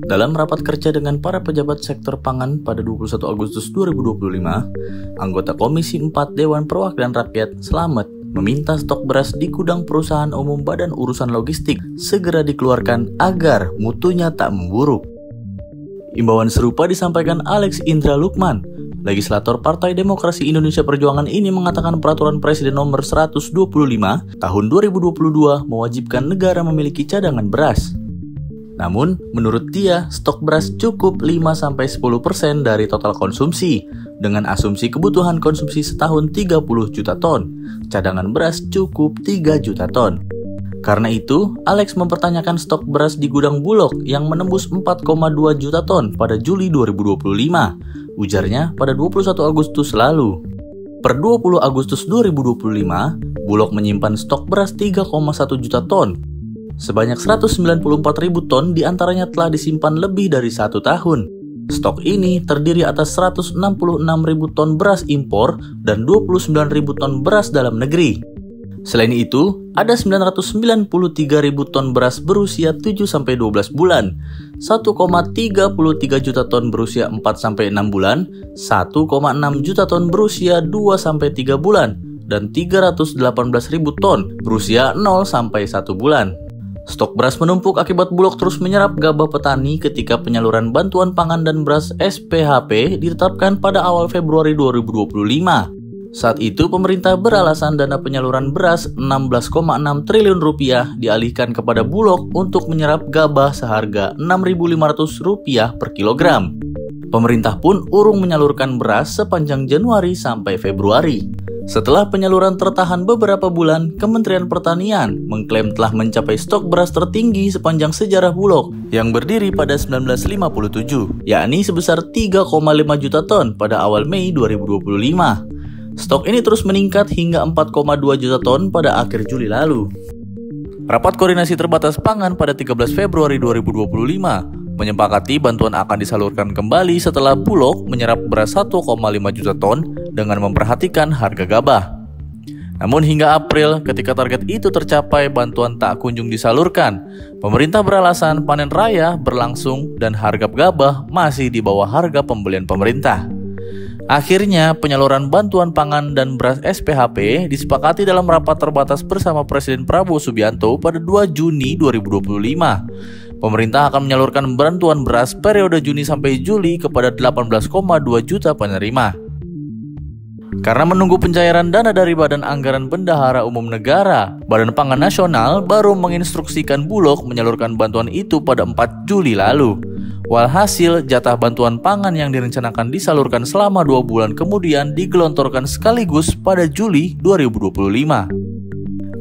Dalam rapat kerja dengan para pejabat sektor pangan pada 21 Agustus 2025, anggota Komisi 4 Dewan Perwakilan Rakyat Slamet meminta stok beras di gudang perusahaan umum Badan Urusan Logistik segera dikeluarkan agar mutunya tak memburuk. Imbauan serupa disampaikan Alex Indra Lukman. Legislator Partai Demokrasi Indonesia Perjuangan ini mengatakan peraturan Presiden nomor 125 tahun 2022 mewajibkan negara memiliki cadangan beras. Namun, menurut dia, stok beras cukup 5-10% dari total konsumsi, dengan asumsi kebutuhan konsumsi setahun 30 juta ton. Cadangan beras cukup 3 juta ton. Karena itu, Alex mempertanyakan stok beras di gudang Bulog yang menembus 4,2 juta ton pada Juli 2025, ujarnya pada 21 Agustus lalu. Per 20 Agustus 2025, Bulog menyimpan stok beras 3,1 juta ton. Sebanyak 194.000 ton diantaranya telah disimpan lebih dari 1 tahun. Stok ini terdiri atas 166.000 ton beras impor dan 29.000 ton beras dalam negeri. Selain itu, ada 993.000 ton beras berusia 7-12 bulan, 1,33 juta ton berusia 4-6 bulan, 1,6 juta ton berusia 2-3 bulan, dan 318.000 ton berusia 0-1 bulan. Stok beras menumpuk akibat Bulog terus menyerap gabah petani ketika penyaluran bantuan pangan dan beras SPHP ditetapkan pada awal Februari 2025. Saat itu pemerintah beralasan dana penyaluran beras 16,6 triliun rupiah dialihkan kepada Bulog untuk menyerap gabah seharga Rp6.500 per kilogram. Pemerintah pun urung menyalurkan beras sepanjang Januari sampai Februari. Setelah penyaluran tertahan beberapa bulan, Kementerian Pertanian mengklaim telah mencapai stok beras tertinggi sepanjang sejarah Bulog yang berdiri pada 1957, yakni sebesar 3,5 juta ton pada awal Mei 2025. Stok ini terus meningkat hingga 4,2 juta ton pada akhir Juli lalu. Rapat koordinasi terbatas pangan pada 13 Februari 2025 menyepakati bantuan akan disalurkan kembali setelah Bulog menyerap beras 1,5 juta ton dengan memperhatikan harga gabah. Namun hingga April, ketika target itu tercapai, bantuan tak kunjung disalurkan. Pemerintah beralasan panen raya berlangsung dan harga gabah masih di bawah harga pembelian pemerintah. Akhirnya, penyaluran bantuan pangan dan beras SPHP disepakati dalam rapat terbatas bersama Presiden Prabowo Subianto pada 2 Juni 2025. Pemerintah akan menyalurkan bantuan beras periode Juni sampai Juli kepada 18,2 juta penerima. Karena menunggu pencairan dana dari Badan Anggaran Bendahara Umum Negara, Badan Pangan Nasional baru menginstruksikan Bulog menyalurkan bantuan itu pada 4 Juli lalu. Walhasil, jatah bantuan pangan yang direncanakan disalurkan selama 2 bulan kemudian digelontorkan sekaligus pada Juli 2025.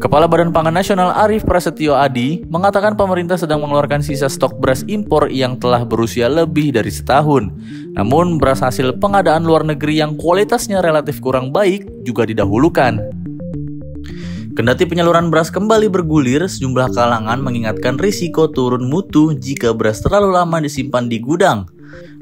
Kepala Badan Pangan Nasional Arief Prasetyo Adi mengatakan pemerintah sedang mengeluarkan sisa stok beras impor yang telah berusia lebih dari setahun. Namun beras hasil pengadaan luar negeri yang kualitasnya relatif kurang baik juga didahulukan. Kendati penyaluran beras kembali bergulir, sejumlah kalangan mengingatkan risiko turun mutu jika beras terlalu lama disimpan di gudang.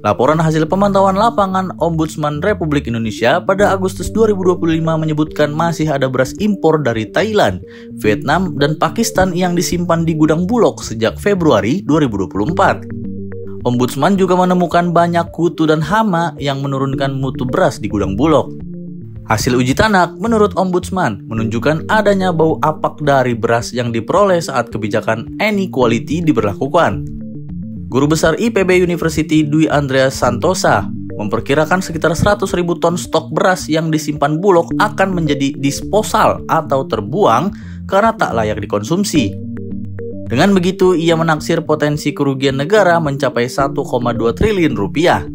Laporan hasil pemantauan lapangan Ombudsman Republik Indonesia pada Agustus 2025 menyebutkan masih ada beras impor dari Thailand, Vietnam, dan Pakistan yang disimpan di gudang Bulog sejak Februari 2024. Ombudsman juga menemukan banyak kutu dan hama yang menurunkan mutu beras di gudang Bulog. Hasil uji tanak menurut Ombudsman menunjukkan adanya bau apak dari beras yang diperoleh saat kebijakan inequality diberlakukan. Guru Besar IPB University Dwi Andreas Santosa memperkirakan sekitar 100.000 ton stok beras yang disimpan Bulog akan menjadi disposal atau terbuang karena tak layak dikonsumsi. Dengan begitu, ia menaksir potensi kerugian negara mencapai 1,2 triliun rupiah.